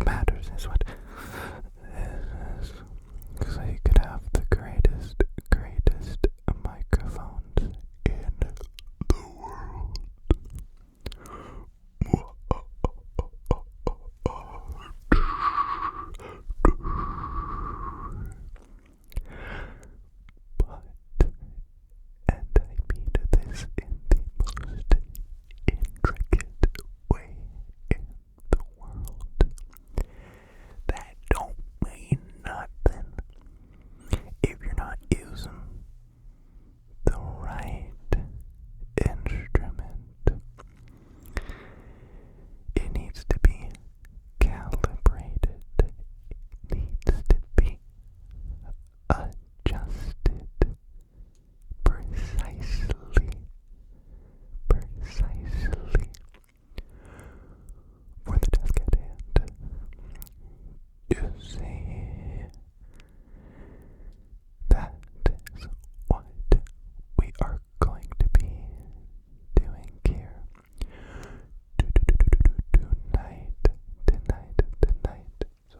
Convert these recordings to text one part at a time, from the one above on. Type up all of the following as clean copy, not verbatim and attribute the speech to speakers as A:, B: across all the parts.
A: matters is what is so you could have the greatest microphones in the world. But, and I mean this in the most intricate way in the world, that don't mean nothing if you're not using the right instrument. It needs to be calibrated. It needs to be adjusted precisely for the task at hand. You see, that is what we are going to be doing here tonight. So,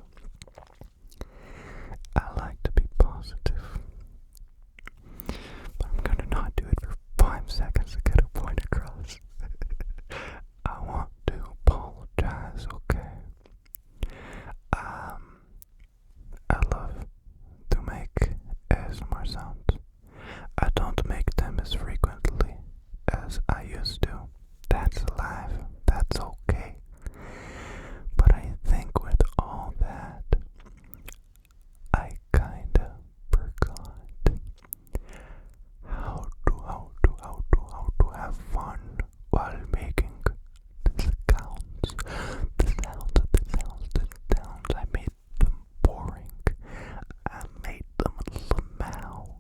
A: I like to be positive, but I'm gonna not do it for 5 seconds to get a point across. I want to apologize, okay? I love to make ASMR sounds. I don't make them as frequently as I used to. That's life. That's okay. But I think with all that, I kinda forgot how to have fun while making the sounds. I made them boring. I made them loud.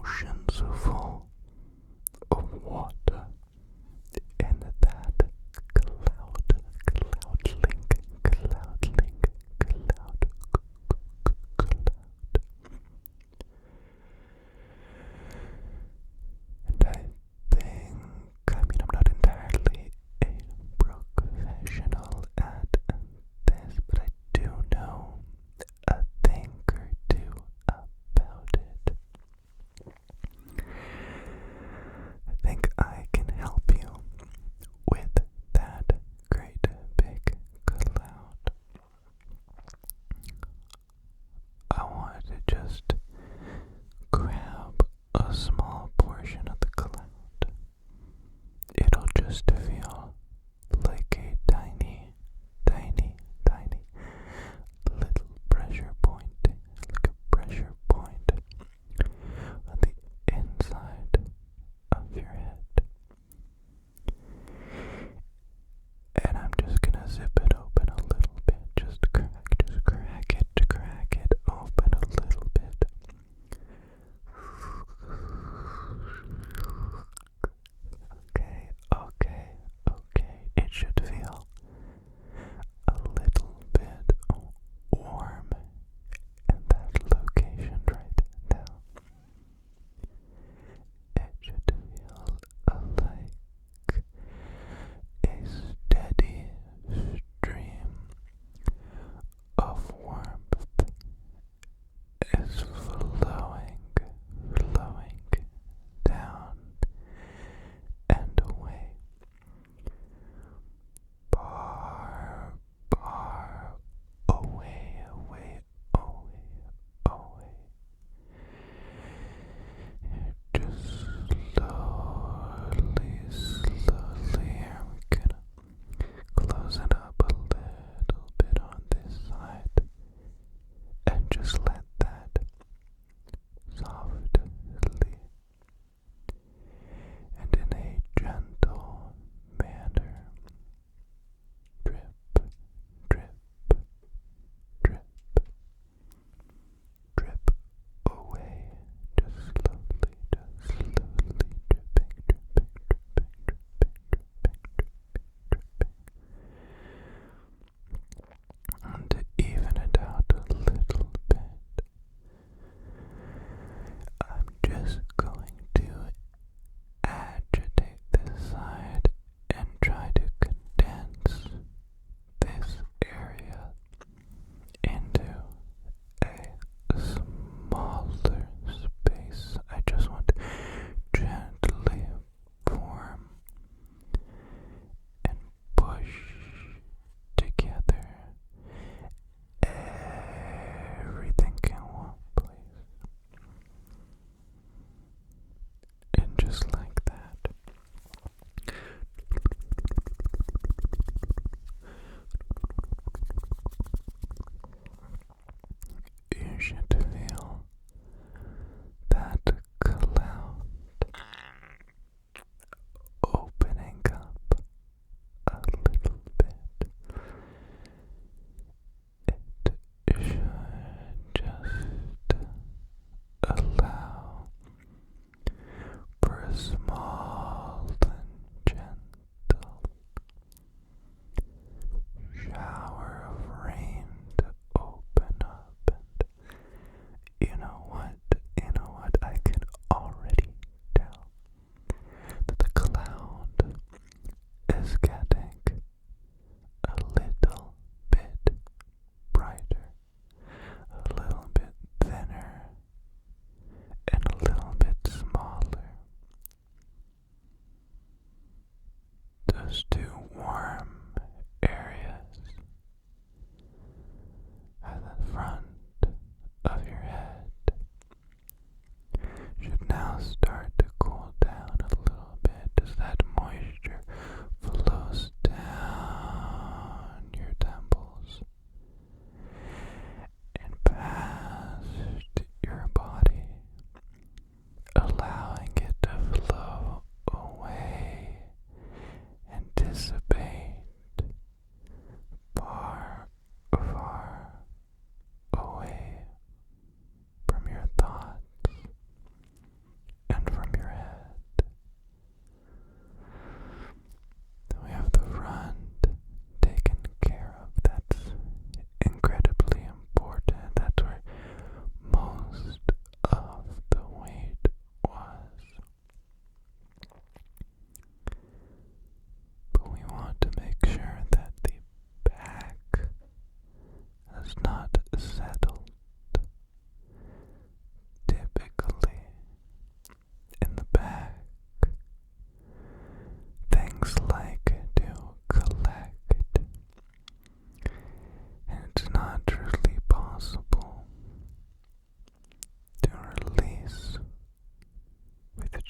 A: oceans full of water in that And I think, I'm not entirely a professional at this, but I do know a thing or two about it.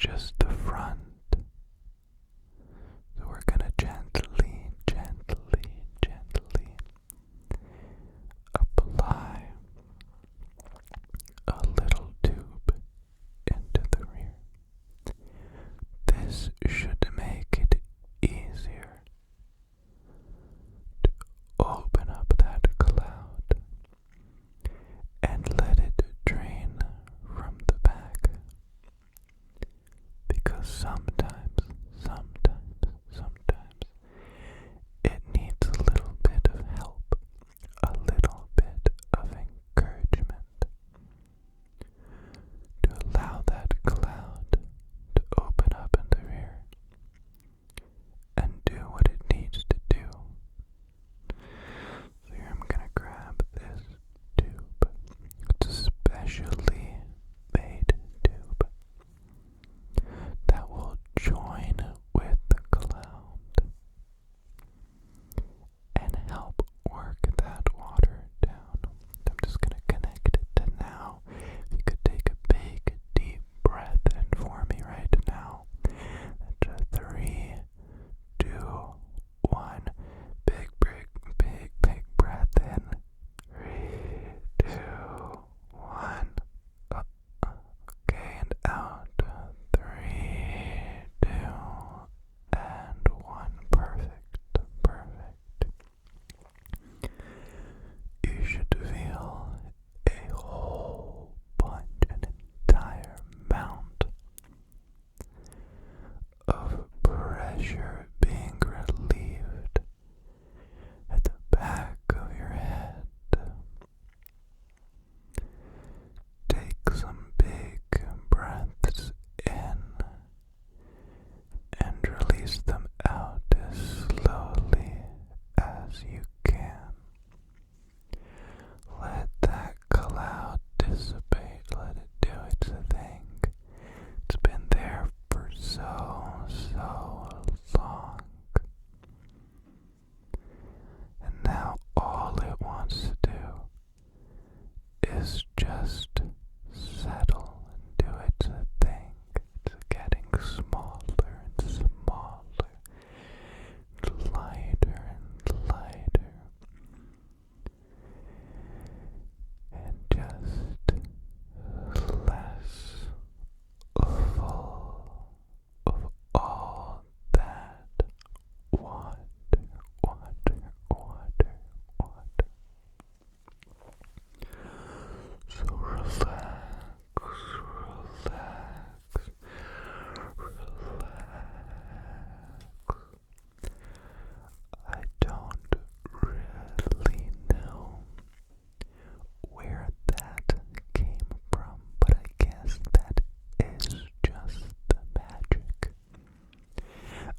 A: just the front. So we're gonna gently, gently, gently apply a little tube into the rear. This should make it easier to open up that cloud and let it drain from the back. Because sometimes it needs a little bit of help, a little bit of encouragement to allow that cloud to open up in the rear and do what it needs to do. So here I'm gonna grab this tube. It's a specially made tube that will join with the cloud and help work that water down. I'm just gonna connect it to now. If you could take a big, deep breath in for me right now. That's a 3, 2, 1. Big breath in. 3, 2, 1. Okay, and out. 3, 2, and 1. Perfect. You should feel a whole bunch, an entire amount of pressure being relieved at the back of your head. Take some big breaths in and release them out as slowly as you can. Let that cloud dissipate, let it do its thing. It's been there for so long. And now all it wants to do is just settle and do its thing. It's getting smaller and smaller, lighter and lighter, and just less full of all that water. So relax. I don't really know where that came from, but I guess that is just the magic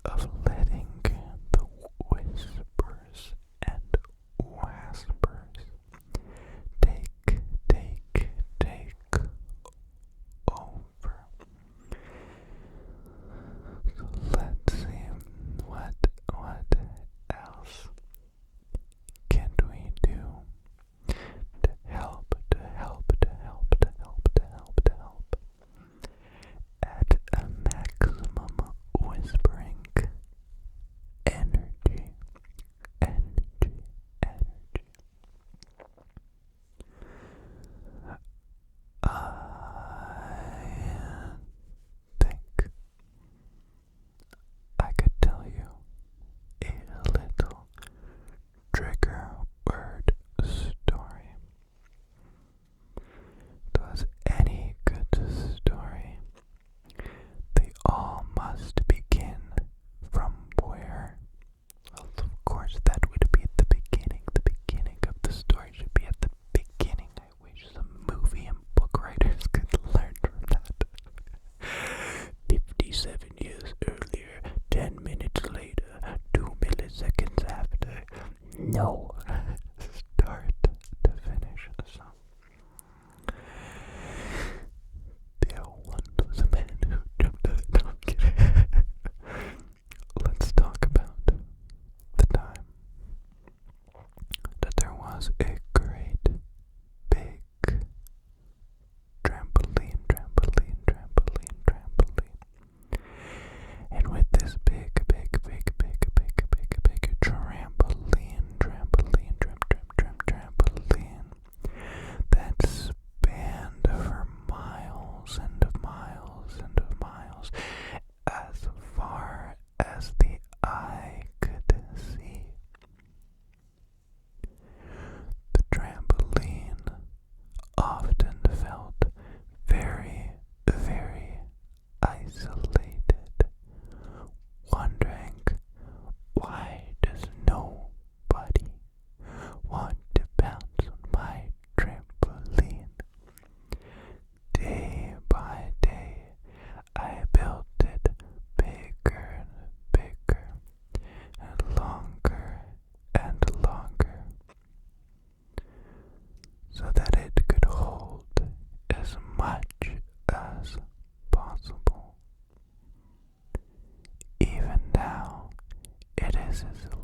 A: of letting the whispers and whispers take over. So let's see what else can we do to help at a maximum whispering energy. I think I could tell you a little trigger word story. Does any good story, they all must begin from where? Well, of course, that would be at the beginning. The beginning of the story should be at the beginning. I wish some movie and book writers could learn from that. 57 years earlier, 10 minutes later, 2 milliseconds after. No. Start to finish. So, there once was a man who jumped out. No, I'm kidding. Let's talk about the time that there was a great big trampoline This is